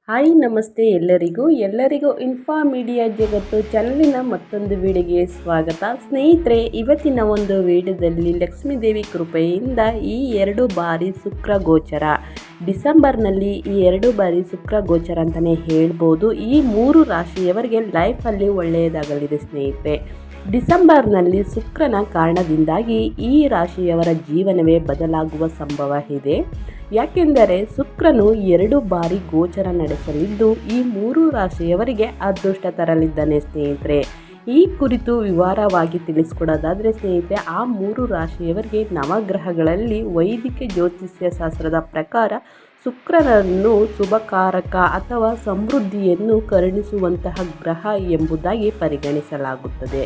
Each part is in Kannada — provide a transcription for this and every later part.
ಹಾಯ್ ನಮಸ್ತೆ ಎಲ್ಲರಿಗೂ ಇನ್ಫಾ ಮೀಡಿಯಾ ಜಗತ್ತು ಚಾನಲಿನ ಮತ್ತೊಂದು ವಿಡಿಯೋಗೆ ಸ್ವಾಗತ. ಸ್ನೇಹಿತರೆ, ಇವತ್ತಿನ ಒಂದು ವಿಡಿಯೋದಲ್ಲಿ ಲಕ್ಷ್ಮೀದೇವಿ ಕೃಪೆಯಿಂದ ಈ 2 ಬಾರಿ ಶುಕ್ರ ಗೋಚರ, ಡಿಸೆಂಬರ್ನಲ್ಲಿ ಈ 2 ಬಾರಿ ಶುಕ್ರ ಗೋಚರ ಅಂತಲೇ ಹೇಳ್ಬೋದು. ಈ 3 ರಾಶಿಯವರಿಗೆ ಲೈಫಲ್ಲಿ ಒಳ್ಳೆಯದಾಗಲಿದೆ ಸ್ನೇಹಿತರೆ. ಡಿಸೆಂಬರ್ನಲ್ಲಿ ಶುಕ್ರನ ಕಾರಣದಿಂದಾಗಿ ಈ ರಾಶಿಯವರ ಜೀವನವೇ ಬದಲಾಗುವ ಸಂಭವ ಇದೆ. ಯಾಕೆಂದರೆ ಶುಕ್ರನು 2 ಬಾರಿ ಗೋಚರ ನಡೆಸಲಿದ್ದು ಈ 3 ರಾಶಿಯವರಿಗೆ ಅದೃಷ್ಟ ತರಲಿದ್ದಾನೆ ಸ್ನೇಹಿತರೆ. ಈ ಕುರಿತು ವಿವರವಾಗಿ ತಿಳಿಸ್ಕೊಡೋದಾದರೆ ಸ್ನೇಹಿತರೆ, ಆ 3 ರಾಶಿಯವರಿಗೆ ನವಗ್ರಹಗಳಲ್ಲಿ ವೈದಿಕ ಜ್ಯೋತಿಷ್ಯ ಶಾಸ್ತ್ರದ ಪ್ರಕಾರ ಶುಕ್ರನನ್ನು ಶುಭಕಾರಕ ಅಥವಾ ಸಮೃದ್ಧಿಯನ್ನು ಕರುಣಿಸುವಂತಹ ಗ್ರಹ ಎಂಬುದಾಗಿ ಪರಿಗಣಿಸಲಾಗುತ್ತದೆ.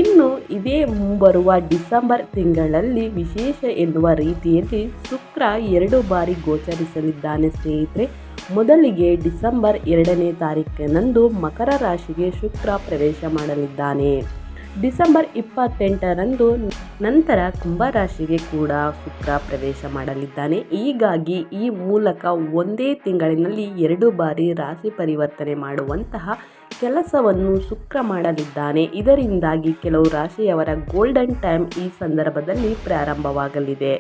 ಇನ್ನು ಇದೇ ಮುಂಬರುವ ಡಿಸೆಂಬರ್ ತಿಂಗಳಲ್ಲಿ ವಿಶೇಷ ಎನ್ನುವ ರೀತಿಯಲ್ಲಿ ಶುಕ್ರ 2 ಬಾರಿ ಗೋಚರಿಸಲಿದ್ದಾನೆ ಸ್ನೇಹಿತರೆ. ಮೊದಲಿಗೆ ಡಿಸೆಂಬರ್ 2ನೇ ತಾರೀಕಿನಂದು ಮಕರ ರಾಶಿಗೆ ಶುಕ್ರ ಪ್ರವೇಶ ಮಾಡಲಿದ್ದಾನೆ. ಡಿಸೆಂಬರ್ 28ರಂದು ನಂತರ ಕುಂಭರಾಶಿಗೆ ಕೂಡ ಶುಕ್ರ ಪ್ರವೇಶ ಮಾಡಲಿದ್ದಾನೆ. ಹೀಗಾಗಿ ಈ ಮೂಲಕ ಒಂದೇ ತಿಂಗಳಿನಲ್ಲಿ 2 ಬಾರಿ ರಾಶಿ ಪರಿವರ್ತನೆ ಮಾಡುವಂತಹ ಕೆಲಸವನ್ನು ಶುಕ್ರ ಮಾಡಲಿದ್ದಾನೆ. ಇದರಿಂದಾಗಿ ಕೆಲವು ರಾಶಿಯವರ ಗೋಲ್ಡನ್ ಟೈಮ್ ಈ ಸಂದರ್ಭದಲ್ಲಿ ಪ್ರಾರಂಭವಾಗಲಿದೆ.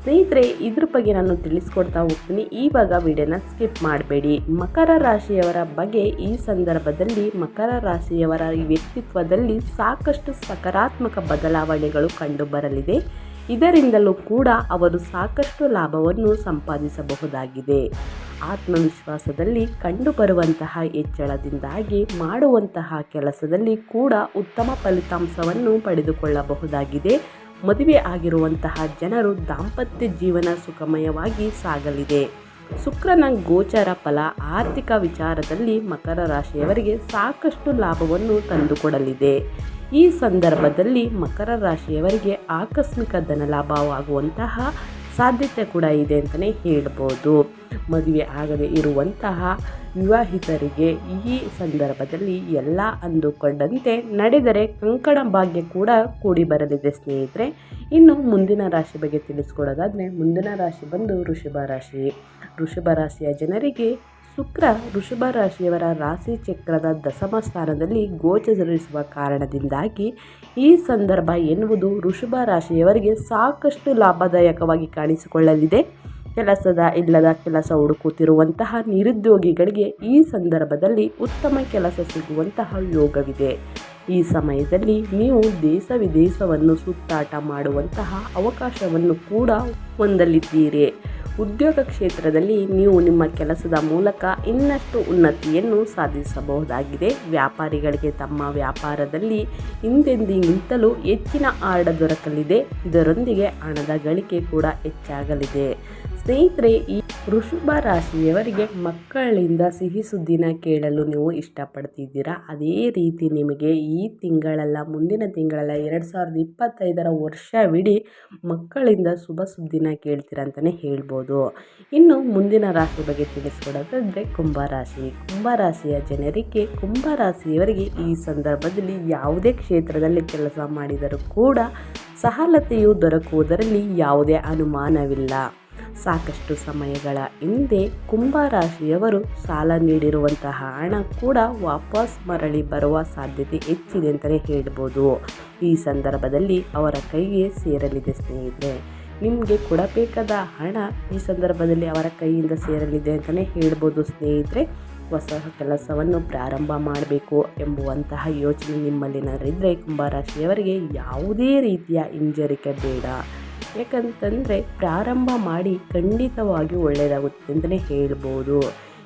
ಸ್ನೇಹಿತರೆ, ಇದ್ರ ಬಗ್ಗೆ ನಾನು ತಿಳಿಸ್ಕೊಡ್ತಾ ಹೋಗ್ತೀನಿ. ಇವಾಗ ವಿಡಿಯೋನ ಸ್ಕಿಪ್ ಮಾಡಬೇಡಿ. ಮಕರ ರಾಶಿಯವರ ಬಗ್ಗೆ ಈ ಸಂದರ್ಭದಲ್ಲಿ ಮಕರ ರಾಶಿಯವರ ವ್ಯಕ್ತಿತ್ವದಲ್ಲಿ ಸಾಕಷ್ಟು ಸಕಾರಾತ್ಮಕ ಬದಲಾವಣೆಗಳು ಕಂಡುಬರಲಿದೆ. ಇದರಿಂದಲೂ ಕೂಡ ಅವರು ಸಾಕಷ್ಟು ಲಾಭವನ್ನು ಸಂಪಾದಿಸಬಹುದಾಗಿದೆ. ಆತ್ಮವಿಶ್ವಾಸದಲ್ಲಿ ಕಂಡುಬರುವಂತಹ ಹೆಚ್ಚಳದಿಂದಾಗಿ ಮಾಡುವಂತಹ ಕೆಲಸದಲ್ಲಿ ಕೂಡ ಉತ್ತಮ ಫಲಿತಾಂಶವನ್ನು ಪಡೆದುಕೊಳ್ಳಬಹುದಾಗಿದೆ. ಮದುವೆ ಆಗಿರುವಂತಹ ಜನರು ದಾಂಪತ್ಯ ಜೀವನ ಸುಖಮಯವಾಗಿ ಸಾಗಲಿದೆ. ಶುಕ್ರನ ಗೋಚರ ಫಲ ಆರ್ಥಿಕ ವಿಚಾರದಲ್ಲಿ ಮಕರ ರಾಶಿಯವರಿಗೆ ಸಾಕಷ್ಟು ಲಾಭವನ್ನು ತಂದುಕೊಡಲಿದೆ. ಈ ಸಂದರ್ಭದಲ್ಲಿ ಮಕರ ರಾಶಿಯವರಿಗೆ ಆಕಸ್ಮಿಕ ಧನಲಾಭವಾಗುವಂತಹ ಸಾಧ್ಯತೆ ಕೂಡ ಇದೆ ಅಂತಲೇ ಹೇಳ್ಬೋದು. ಮದುವೆ ಆಗದೆ ಇರುವಂತಹ ವಿವಾಹಿತರಿಗೆ ಈ ಸಂದರ್ಭದಲ್ಲಿ ಎಲ್ಲ ಅಂದುಕೊಂಡಂತೆ ನಡೆದರೆ ಕಂಕಣ ಭಾಗ್ಯ ಕೂಡ ಕೂಡಿ ಬರಲಿದೆ ಸ್ನೇಹಿತರೆ. ಇನ್ನು ಮುಂದಿನ ರಾಶಿ ಬಗ್ಗೆ ತಿಳಿಸ್ಕೊಡೋದಾದರೆ, ಮುಂದಿನ ರಾಶಿ ಬಂದು ವೃಷಭ ರಾಶಿ. ವೃಷಭ ರಾಶಿಯ ಜನರಿಗೆ ಶುಕ್ರ ವೃಷಭ ರಾಶಿಯವರ ರಾಶಿ ಚಕ್ರದ ದಶಮ ಸ್ಥಾನದಲ್ಲಿ ಗೋಚರಿಸುವ ಕಾರಣದಿಂದಾಗಿ ಈ ಸಂದರ್ಭ ಎನ್ನುವುದು ವೃಷಭ ರಾಶಿಯವರಿಗೆ ಸಾಕಷ್ಟು ಲಾಭದಾಯಕವಾಗಿ ಕಾಣಿಸಿಕೊಳ್ಳಲಿದೆ. ಇಲ್ಲದ ಕೆಲಸ ಹುಡುಕುತ್ತಿರುವಂತಹ ನಿರುದ್ಯೋಗಿಗಳಿಗೆ ಈ ಸಂದರ್ಭದಲ್ಲಿ ಉತ್ತಮ ಕೆಲಸ ಸಿಗುವಂತಹ ಯೋಗವಿದೆ. ಈ ಸಮಯದಲ್ಲಿ ನೀವು ದೇಶ ವಿದೇಶವನ್ನು ಸುತ್ತಾಟ ಮಾಡುವಂತಹ ಅವಕಾಶವನ್ನು ಕೂಡ ಹೊಂದಲಿದ್ದೀರಿ. ಉದ್ಯೋಗ ಕ್ಷೇತ್ರದಲ್ಲಿ ನೀವು ನಿಮ್ಮ ಕೆಲಸದ ಮೂಲಕ ಇನ್ನಷ್ಟು ಉನ್ನತಿಯನ್ನು ಸಾಧಿಸಬಹುದಾಗಿದೆ. ವ್ಯಾಪಾರಿಗಳಿಗೆ ತಮ್ಮ ವ್ಯಾಪಾರದಲ್ಲಿ ಹಿಂದೆಂದಿಗಿಂತಲೂ ಹೆಚ್ಚಿನ ಆರ್ಡರ್ ದೊರಕಲಿದೆ. ಇದರೊಂದಿಗೆ ಹಣದ ಗಳಿಕೆ ಕೂಡ ಹೆಚ್ಚಾಗಲಿದೆ. ಸ್ನೇಹಿತರೆ, ಈ ವೃಷಭ ರಾಶಿಯವರಿಗೆ ಮಕ್ಕಳಿಂದ ಸಿಹಿ ಸುದ್ದಿನ ಕೇಳಲು ನೀವು ಇಷ್ಟಪಡ್ತಿದ್ದೀರಾ. ಅದೇ ರೀತಿ ನಿಮಗೆ ಈ ತಿಂಗಳಲ್ಲ, ಮುಂದಿನ ತಿಂಗಳಲ್ಲ, 2025ರ ವರ್ಷವಿಡೀ ಮಕ್ಕಳಿಂದ ಶುಭ ಸುದ್ದಿನ ಕೇಳ್ತೀರ ಅಂತಲೇ ಹೇಳ್ಬೋದು. ಇನ್ನು ಮುಂದಿನ ರಾಶಿ ಬಗ್ಗೆ ತಿಳಿಸ್ಕೊಡೋದಾದರೆ ಕುಂಭರಾಶಿ. ಕುಂಭರಾಶಿಯ ಜನರಿಗೆ ಕುಂಭರಾಶಿಯವರಿಗೆ ಈ ಸಂದರ್ಭದಲ್ಲಿ ಯಾವುದೇ ಕ್ಷೇತ್ರದಲ್ಲಿ ಕೆಲಸ ಮಾಡಿದರೂ ಕೂಡ ಸಫಲತೆಯು ದೊರಕುವುದರಲ್ಲಿ ಯಾವುದೇ ಅನುಮಾನವಿಲ್ಲ. ಸಾಕಷ್ಟು ಸಮಯಗಳ ಹಿಂದೆ ಕುಂಭರಾಶಿಯವರು ಸಾಲ ನೀಡಿರುವಂತಹ ಹಣ ಕೂಡ ವಾಪಸ್ ಮರಳಿ ಬರುವ ಸಾಧ್ಯತೆ ಹೆಚ್ಚಿದೆ ಅಂತಲೇ ಹೇಳ್ಬೋದು. ಈ ಸಂದರ್ಭದಲ್ಲಿ ಅವರ ಕೈಗೆ ಸೇರಲಿದೆ ಸ್ನೇಹಿತರೆ. ನಿಮಗೆ ಕೊಡಬೇಕಾದ ಹಣ ಈ ಸಂದರ್ಭದಲ್ಲಿ ಅವರ ಕೈಯಿಂದ ಸೇರಲಿದೆ ಅಂತಲೇ ಹೇಳ್ಬೋದು ಸ್ನೇಹಿತರೆ. ಹೊಸ ಕೆಲಸವನ್ನು ಪ್ರಾರಂಭ ಮಾಡಬೇಕು ಎಂಬುವಂತಹ ಯೋಚನೆ ನಿಮ್ಮಲ್ಲಿನಾದ್ರಿದ್ದರೆ ಕುಂಭರಾಶಿಯವರಿಗೆ ಯಾವುದೇ ರೀತಿಯ ಹಿಂಜರಿಕೆ ಬೇಡ. ಯಾಕಂತಂದರೆ ಪ್ರಾರಂಭ ಮಾಡಿ ಖಂಡಿತವಾಗಿ ಒಳ್ಳೆಯದಾಗುತ್ತೆ ಅಂತಲೇ ಹೇಳ್ಬೋದು.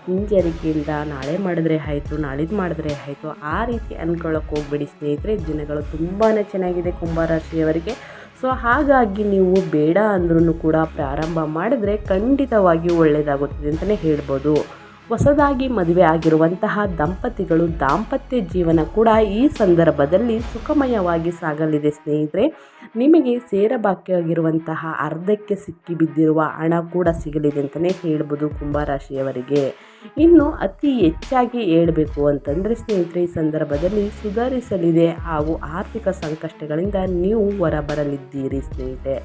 ಹಿಂಜರಿಕೆಯಿಂದ ನಾಳೆ ಮಾಡಿದ್ರೆ ಆಯಿತು, ನಾಳಿದ್ದು ಮಾಡಿದ್ರೆ ಆಯಿತು, ಆ ರೀತಿ ಅಂದ್ಕೊಳ್ಳೋಕೆ ಹೋಗ್ಬೇಡಿ ಸ್ನೇಹಿತರೆ. ದಿನಗಳು ತುಂಬಾ ಚೆನ್ನಾಗಿದೆ ಕುಂಭರಾಶಿಯವರಿಗೆ. ಸೊ ಹಾಗಾಗಿ ನೀವು ಬೇಡ ಅಂದ್ರೂ ಕೂಡ ಪ್ರಾರಂಭ ಮಾಡಿದ್ರೆ ಖಂಡಿತವಾಗಿ ಒಳ್ಳೆಯದಾಗುತ್ತದೆ ಅಂತಲೇ ಹೇಳ್ಬೋದು. ಹೊಸದಾಗಿ ಮದುವೆ ಆಗಿರುವಂತಹ ದಂಪತಿಗಳು ದಾಂಪತ್ಯ ಜೀವನ ಕೂಡ ಈ ಸಂದರ್ಭದಲ್ಲಿ ಸುಖಮಯವಾಗಿ ಸಾಗಲಿದೆ ಸ್ನೇಹಿತರೆ. ನಿಮಗೆ ಸೇರಬೇಕಾಗಿರುವಂತಹ ಅರ್ಧಕ್ಕೆ ಸಿಕ್ಕಿ ಬಿದ್ದಿರುವ ಹಣ ಕೂಡ ಸಿಗಲಿದೆ ಅಂತಲೇ ಹೇಳ್ಬೋದು ಕುಂಭರಾಶಿಯವರಿಗೆ. ಇನ್ನು ಅತಿ ಹೆಚ್ಚಾಗಿ ಹೇಳಬೇಕು ಅಂತಂದರೆ ಸ್ನೇಹಿತರೆ, ಈ ಸಂದರ್ಭದಲ್ಲಿ ಸುಧಾರಿಸಲಿದೆ ಹಾಗೂ ಆರ್ಥಿಕ ಸಂಕಷ್ಟಗಳಿಂದ ನೀವು ಹೊರಬರಲಿದ್ದೀರಿ ಸ್ನೇಹಿತರೆ.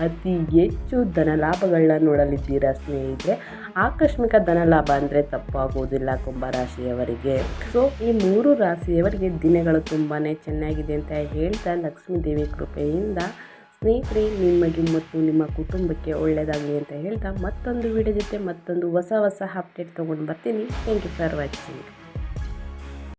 ಅತಿ ಹೆಚ್ಚು ಧನಲಾಭಗಳನ್ನ ನೋಡಲಿದ್ದೀರಾ ಸ್ನೇಹಿತರೆ. ಆಕಸ್ಮಿಕ ಧನಲಾಭ ಅಂದರೆ ತಪ್ಪಾಗುವುದಿಲ್ಲ ಕುಂಭರಾಶಿಯವರಿಗೆ. ಸೊ ಈ 3 ರಾಶಿಯವರಿಗೆ ದಿನಗಳು ತುಂಬಾ ಚೆನ್ನಾಗಿದೆ ಅಂತ ಹೇಳ್ತಾ ಲಕ್ಷ್ಮೀ ದೇವಿ ಕೃಪೆಯಿಂದ ಸ್ನೇಹಿತರೆ ನಿಮಗೆ ಮತ್ತು ನಿಮ್ಮ ಕುಟುಂಬಕ್ಕೆ ಒಳ್ಳೆಯದಾಗಲಿ ಅಂತ ಹೇಳ್ತಾ ಮತ್ತೊಂದು ವಿಡಿಯೋ ಜೊತೆ ಮತ್ತೊಂದು ಹೊಸ ಅಪ್ಡೇಟ್ ತೊಗೊಂಡು ಬರ್ತೀನಿ. Thank you for watching.